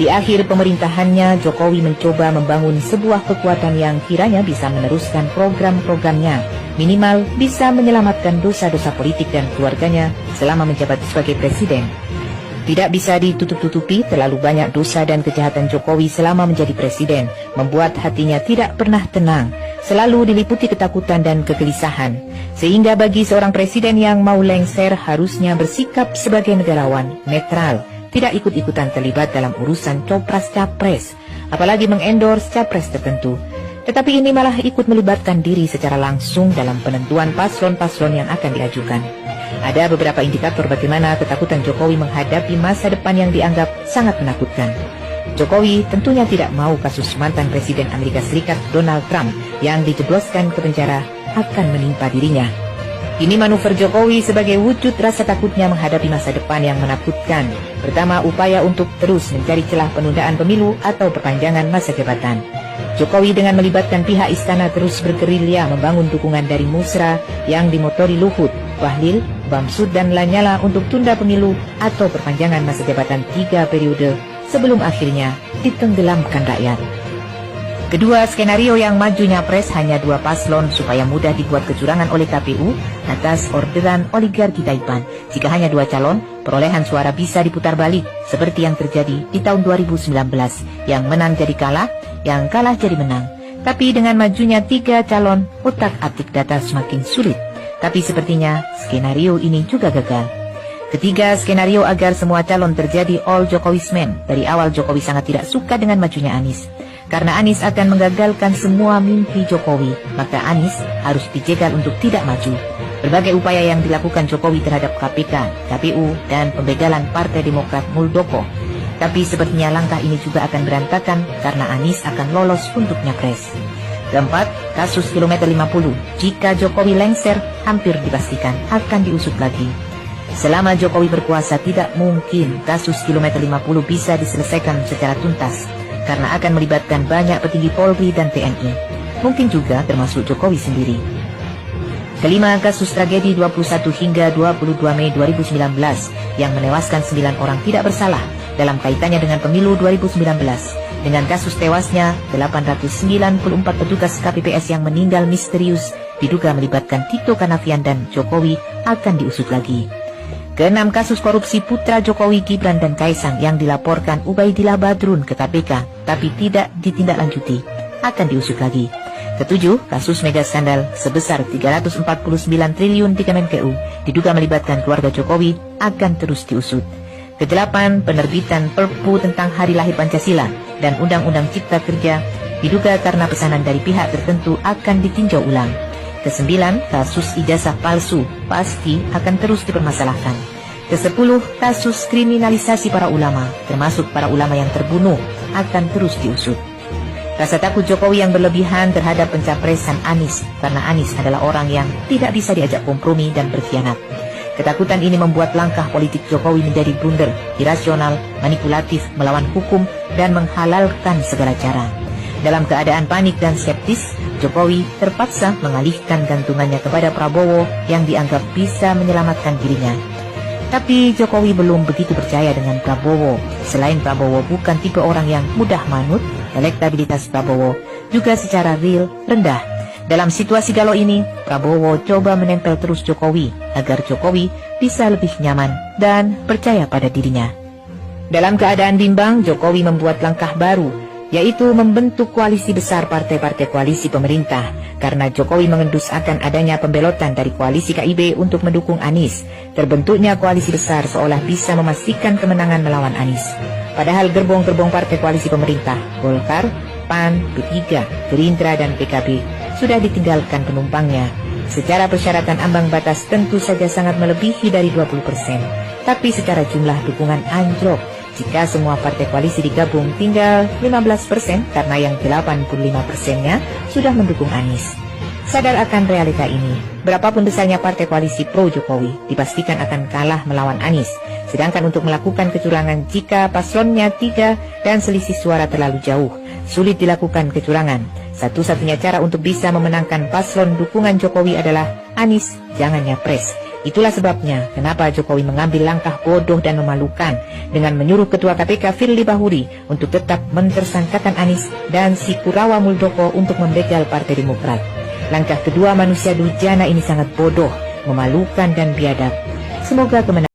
Di akhir pemerintahannya, Jokowi mencoba membangun sebuah kekuatan yang kiranya bisa meneruskan program-programnya, minimal bisa menyelamatkan dosa-dosa politik dan keluarganya selama menjabat sebagai presiden. Tidak bisa ditutup-tutupi, terlalu banyak dosa dan kejahatan Jokowi selama menjadi presiden, membuat hatinya tidak pernah tenang, selalu diliputi ketakutan dan kegelisahan. Sehingga bagi seorang presiden yang mau lengser harusnya bersikap sebagai negarawan, netral, tidak ikut-ikutan terlibat dalam urusan copras-capres, apalagi mengendorse capres tertentu. Tetapi ini malah ikut melibatkan diri secara langsung dalam penentuan paslon-paslon yang akan diajukan. Ada beberapa indikator bagaimana ketakutan Jokowi menghadapi masa depan yang dianggap sangat menakutkan. Jokowi tentunya tidak mau kasus mantan Presiden Amerika Serikat Donald Trump yang dijebloskan ke penjara akan menimpa dirinya. Ini manuver Jokowi sebagai wujud rasa takutnya menghadapi masa depan yang menakutkan. Pertama, upaya untuk terus mencari celah penundaan pemilu atau perpanjangan masa jabatan. Jokowi dengan melibatkan pihak istana terus bergerilya membangun dukungan dari Musra yang dimotori Luhut, Bahlil, Bamsud dan Lanyala untuk tunda pemilu atau perpanjangan masa jabatan 3 periode sebelum akhirnya ditenggelamkan rakyat. Kedua, skenario yang maju nyapres hanya 2 paslon supaya mudah dibuat kecurangan oleh KPU atas orderan oligarki Taipan. Jika hanya 2 calon, perolehan suara bisa diputar balik seperti yang terjadi di tahun 2019. Yang menang jadi kalah, yang kalah jadi menang. Tapi dengan majunya 3 calon, otak-atik data semakin sulit. Tapi sepertinya skenario ini juga gagal. Ketiga, skenario agar semua calon terjadi all Jokowismen. Dari awal Jokowi sangat tidak suka dengan majunya Anies. Karena Anies akan menggagalkan semua mimpi Jokowi, maka Anies harus dijegal untuk tidak maju. Berbagai upaya yang dilakukan Jokowi terhadap KPK, KPU, dan pembegalan Partai Demokrat Muldoko. Tapi sepertinya langkah ini juga akan berantakan karena Anies akan lolos untuk nyapres. Keempat, kasus kilometer 50. Jika Jokowi lengser, hampir dipastikan akan diusut lagi. Selama Jokowi berkuasa, tidak mungkin kasus kilometer 50 bisa diselesaikan secara tuntas, karena akan melibatkan banyak petinggi Polri dan TNI. Mungkin juga termasuk Jokowi sendiri. Kelima, kasus tragedi 21 hingga 22 Mei 2019 yang menewaskan 9 orang tidak bersalah dalam kaitannya dengan pemilu 2019. Dengan kasus tewasnya 894 petugas KPPS yang meninggal misterius diduga melibatkan Tito Karnavian dan Jokowi akan diusut lagi. Keenam, kasus korupsi putra Jokowi Gibran dan Kaisang yang dilaporkan Ubaidillah Badrun ke KPK tapi tidak ditindaklanjuti akan diusut lagi. Ketujuh, kasus mega skandal sebesar 349 triliun di Kemenkeu diduga melibatkan keluarga Jokowi akan terus diusut. Kedelapan, penerbitan Perpu tentang Hari Lahir Pancasila dan Undang-Undang Cipta Kerja diduga karena pesanan dari pihak tertentu akan ditinjau ulang. Kesembilan, kasus ijazah palsu pasti akan terus dipermasalahkan. Kesepuluh, kasus kriminalisasi para ulama, termasuk para ulama yang terbunuh, akan terus diusut. Rasa takut Jokowi yang berlebihan terhadap pencapresan Anies, karena Anies adalah orang yang tidak bisa diajak kompromi dan berkhianat. Ketakutan ini membuat langkah politik Jokowi menjadi blunder, irasional, manipulatif, melawan hukum, dan menghalalkan segala cara. Dalam keadaan panik dan skeptis, Jokowi terpaksa mengalihkan gantungannya kepada Prabowo yang dianggap bisa menyelamatkan dirinya. Tapi Jokowi belum begitu percaya dengan Prabowo. Selain Prabowo bukan tipe orang yang mudah manut, elektabilitas Prabowo juga secara real rendah. Dalam situasi galau ini, Prabowo coba menempel terus Jokowi agar Jokowi bisa lebih nyaman dan percaya pada dirinya. Dalam keadaan bimbang, Jokowi membuat langkah baru, yaitu membentuk koalisi besar partai-partai koalisi pemerintah, karena Jokowi mengendus akan adanya pembelotan dari koalisi KIB untuk mendukung Anies. Terbentuknya koalisi besar seolah bisa memastikan kemenangan melawan Anies. Padahal gerbong-gerbong partai koalisi pemerintah, Golkar, PAN, P3, Gerindra, dan PKB sudah ditinggalkan penumpangnya. Secara persyaratan ambang batas tentu saja sangat melebihi dari 20%, tapi secara jumlah dukungan anjlok. Jika semua partai koalisi digabung tinggal 15% karena yang 85%-nya sudah mendukung Anies. Sadar akan realita ini, berapapun besarnya partai koalisi pro Jokowi dipastikan akan kalah melawan Anies. Sedangkan untuk melakukan kecurangan jika paslonnya 3 dan selisih suara terlalu jauh, sulit dilakukan kecurangan. Satu-satunya cara untuk bisa memenangkan paslon dukungan Jokowi adalah Anies jangan nyapres. Itulah sebabnya kenapa Jokowi mengambil langkah bodoh dan memalukan dengan menyuruh Ketua KPK Firly Bahuri untuk tetap mentersangkakan Anies dan si Kurawa Muldoko untuk membegal Partai Demokrat. Langkah kedua manusia durjana ini sangat bodoh, memalukan dan biadab. Semoga kemenangan